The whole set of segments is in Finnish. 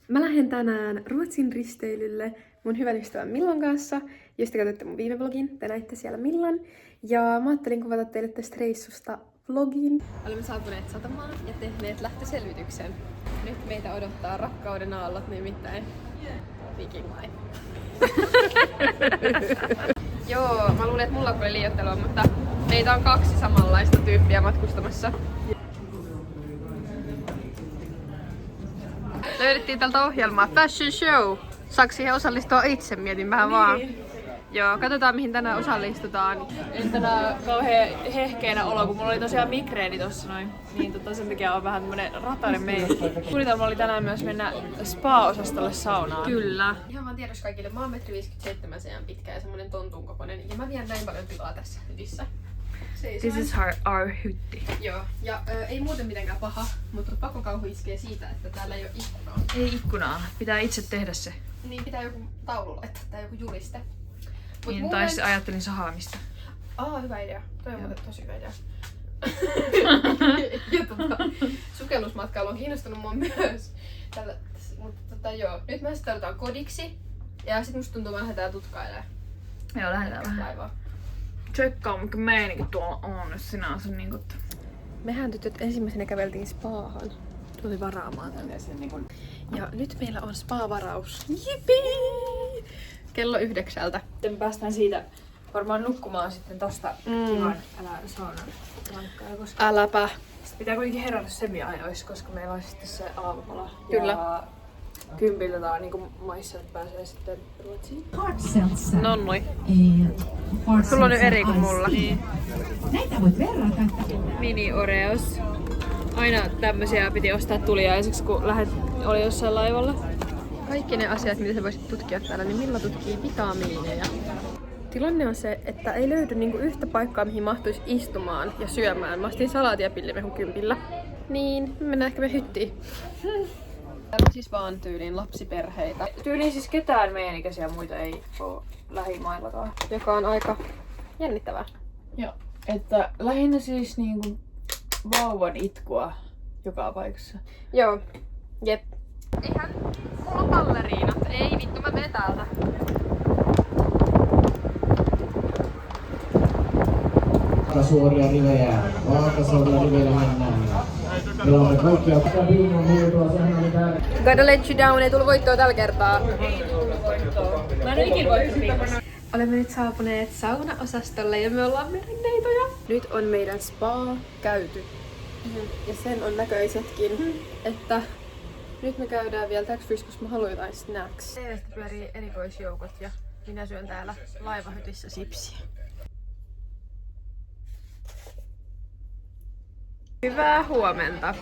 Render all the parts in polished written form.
Mä lähden tänään Ruotsin risteilylle mun hyvän ystävän Millan kanssa. Jos te katsotte mun viime vlogin, te näitte siellä Millan. Ja mä ajattelin kuvata teille tästä reissusta vlogin. Olemme saapuneet satamaan ja tehneet lähtöselvityksen. Nyt meitä odottaa rakkauden aallot, nimittäin Viking Line. Joo, mä luulen, että mulla oli liioittelua, mutta meitä on 2 samanlaista tyyppiä matkustamassa. Löydettiin tältä ohjelmaa Fashion Show. Saako siihen osallistua itse? Mietin vähän vaan. Joo, katsotaan mihin tänään osallistutaan. En tänään kauhean hehkeänä olo, kun mulla oli tosiaan migreeni tossa noin. Niin sen takia on vähän tämmönen ratainen meininki. Suunnitelma oli tänään myös mennä spa-osastolle saunaan. Kyllä. Ihan vaan tiedossa kaikille, mä oon 1,57 cm pitkä ja semmonen tontun kokoinen. Ja mä vien näin paljon tilaa tässä hytissä. This is our hytti. Joo, ja ei muuten mitenkään paha, mutta pakkokauhu iskee siitä, että täällä ei oo ikkunaa. Ei ikkunaa, pitää itse tehdä se. Niin pitää joku taulu laittaa tai joku juliste. Niin, tai sitten ajattelin sahaamista. Hyvä idea. Toi on muuten tosi hyvä idea. Ja sukellusmatkailu on kiinnostunut mua myös. Mutta joo, nyt me tarvitaan kodiksi. Ja sit musta tuntuu, että me lähdetään tutkailemaan. Joo, lähdetään vähän. Laivaa. Tsekkaa, mikä meininki tuolla on, jos sinänsä niinku... Mehän tytöt ensimmäisenä käveltiin spaahan. Tuli varaamaan tänne. Ja nyt meillä on spa-varaus. Jipii! Kello 9. Sitten me päästään siitä varmaan nukkumaan sitten tosta kivan saunan rankkaa, koska... Äläpä. Sitten pitää kuitenkin herätä semiajoissa, koska meillä on sitten se aamupala. Kyllä. Ja 10 tää on niinku maissa, että pääsee sitten Ruotsiin. Nonnoi. Sulla on nyt eri kuin mulla. Niin. Näitä voit verrata. Mini Oreos. Aina tämmösiä piti ostaa tuliaiseksi, kun oli jossain laivalla. Kaikki ne asiat, mitä sä voisit tutkia täällä, niin Milla tutkii vitamiineja. Tilanne on se, että ei löydy niinku yhtä paikkaa, mihin mahtuisi istumaan ja syömään. Mä ostin salaatia pillimehun 10. Niin, mennään ehkä me hyttiin. Täällä on siis vaan tyyliin lapsiperheitä. Tyyliin siis ketään meidän ikäisiä muita ei oo lähimaillakaan. Joka on aika jännittävää. Joo. Että lähinnä siis niinku vauvan itkua joka paikassa. Joo, jep. Eihän, mulla on balleriinat. Ei vittu, mä menen täältä. Suoria rivejä. Vaakasuoria rivejä mennään. Pelaamme kaikkia viinon huutoa, sehän oli täällä. Gotta let you down, ei tullut voittoa tällä kertaa. Ei tullut voittoa. Mä en ikin voittoa. Olemme nyt saapuneet saunaosastolle ja me ollaan merenneitoja. Nyt on meidän spa käyty. Ja sen on näköisetkin, että nyt me käydään vielä tax-frees, koska mä haluan jotain snacks. Teestä pyörii erikoisjoukot ja minä syön täällä laivahytissä sipsiä. Hyvää huomenta!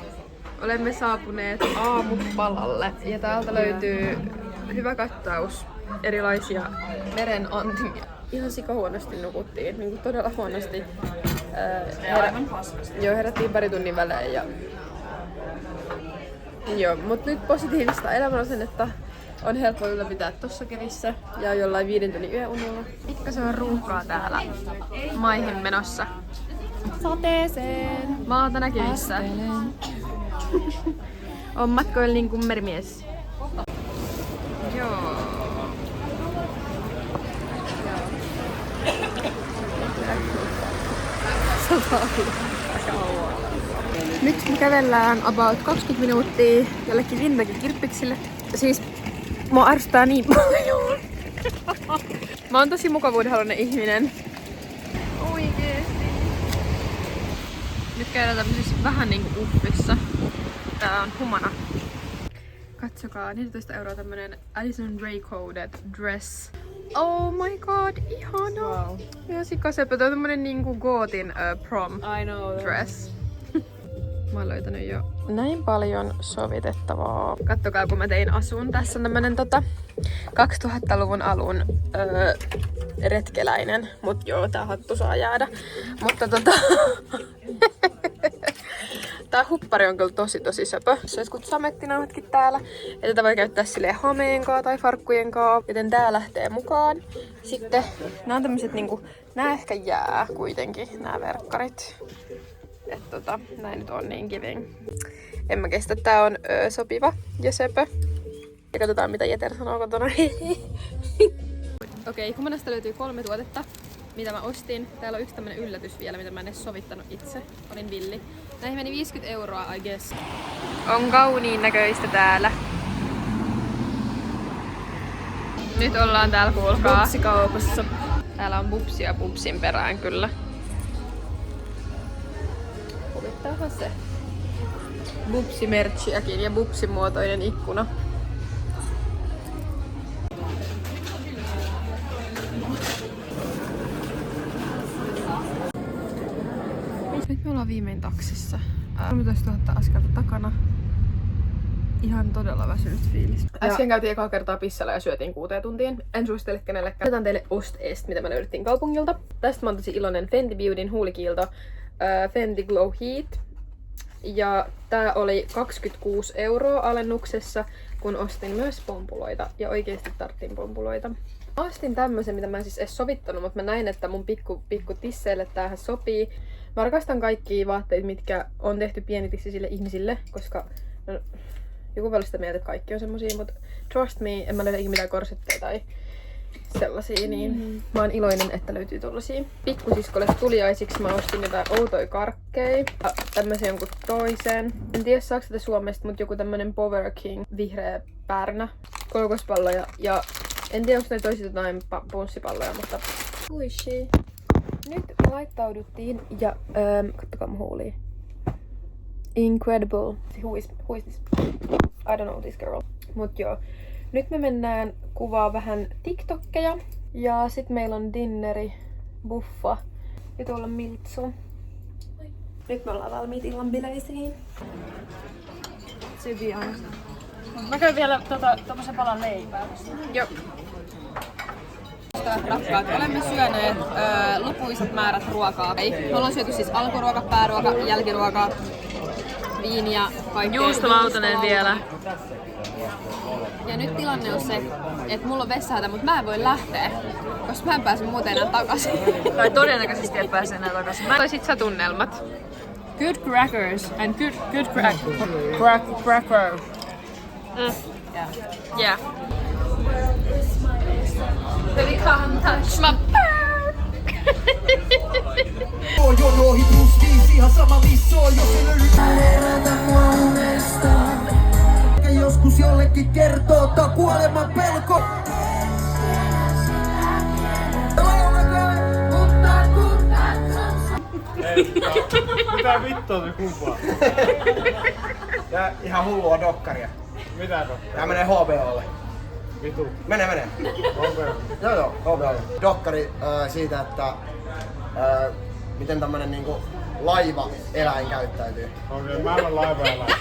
Olemme saapuneet aamupalalle ja täältä löytyy hyvä kattaus erilaisia meren antimia. Ihan sika huonosti nukuttiin, niin kuin todella huonosti. Herättiin pari tunnin välein ja... Joo, mutta nyt positiivista elämänasennetta on helppo ylläpitää tossa kelissä ja jollain 5 tunnin yöunella. Pikkasen on ruuhkaa täällä maihin menossa. Sateeseen! Maata näkyvissä. On matkoilla niin kuin merimies. Joo. Nyt me kävellään about 20 minuuttia jollekin Vintakin kirppiksille. Siis mua ärsyttää niin paljon. Mä oon tosi mukavuudenhaluinen ihminen. Oikeesti. Nyt käydään tämmöisessä vähän niinku uffissa. Tää on humana. Katsokaa, 14 € tämmönen Addison Rae Coded dress. Oh my god, ihana! Wow. Ja sikasepä, tää on tämmönen niinku Gootin prom I know. dress. Mä oon löytänyt jo näin paljon sovitettavaa. Kattokaa kun mä tein asun. Tässä on tämmönen 2000-luvun alun retkeläinen. Mut joo, tää hattu saa jäädä. Mutta tää huppari on kyllä tosi söpö. Se on jotkut samettinauhatkin täällä. Ja tätä voi käyttää silleen hameenkaa tai farkkujenkaa. Joten tää lähtee mukaan. Sitten nää on tämmöset niinku, nää ehkä jää kuitenkin, nää verkkarit. Että näin nyt on niin giving. En mä kestä, tää on sopiva ja söpö. Ja katsotaan mitä Jeter sanoo kotona. Okei, Kumanasta löytyy 3 tuotetta, mitä mä ostin. Täällä on yksi tämmönen yllätys vielä, mitä mä en edes sovittanut itse. Olin villi. Näihin meni 50 €, I guess. On kauniin näköistä täällä. Nyt ollaan täällä, kuulkaa, Bubsikaupassa. Täällä on bubsia bubsin perään kyllä. Huvittaahan se. Bubsi-merchtiäkin ja bubsimuotoinen ikkuna. Nyt me ollaan viimein taksissa. 13 000 askelta takana. Ihan todella väsynyt fiilis. Äsken käytiin ekaa kertaa pissalla ja syötiin 6 tuntiin. En suosittele kenellekään. Otetaan teille Ost-Est, mitä me löydettiin kaupungilta. Tästä mä oon tosi iloinen Fenty Beautyn huulikiilto Fenty Glow Heat. Ja tää oli 26 € alennuksessa, kun ostin myös pompuloita. Ja oikeesti tarttiin pompuloita. Mä ostin tämmösen, mitä mä en siis edes sovittanut, mutta mä näin, että mun pikku tisseille tämähän sopii. Mä rakastan kaikkia vaatteita, mitkä on tehty pienitissisille ihmisille, koska no, joku voi olla sitä mieltä, että kaikki on semmosia, mutta trust me, en mä löydä mitään korsetteja tai sellaisia, niin mä oon iloinen, että löytyy tollasia. Pikkusiskolle tuliaisiksi mä ostin jotain outoja karkkeja ja tämmösen jonkun toisen. En tiedä saako sitä Suomesta, mutta joku tämmönen Power King vihreä päärnä, kookospalloja ja en tiedä onko ne toisit jotain punssipalloja, mutta huishi. Nyt me laittauduttiin ja kattokaa mun huulia. Incredible. Who is this? I don't know this girl. Mut joo. Nyt me mennään kuvaa vähän TikTokkeja. Ja sit meillä on dinneri, buffa ja tuolla miltsu. Nyt me ollaan valmiit illan bileisiin. Mä käyn vielä tommosen palan leipää. Joo. Rakkaat, olemme syöneet lukuisat määrät ruokaa. Me ollaan syöty siis alkuruoka, pääruoka, jälkiruoka, viiniä, kaikkea. Juustolautanen vielä. Ja nyt tilanne on se, että mulla on vessahätä, mutta mä en voi lähteä, koska mä en pääse muuten enää takaisin. Tai todennäköisesti ei pääse enää takaisin. Mä Toisit sä tunnelmat? good crackers and good cracker. Yeah. Baby, come touch my bird. Jono ohitus viisi ihan sama missä on, jos ei löydy elätä mua uudestaan. Ja joskus jollekin kertoo tää kuoleman pelko. Mitä vittua se kuvaa? Tää ihan hullua dokkaria. Mitä dokkaria? Tää menee HBOlle. Vitu. Mene. Joo, HBOlle. Dokkari siitä, että miten tämmönen niinku laiva eläin käyttäytyy. Okei, mä en ole laivaeläin.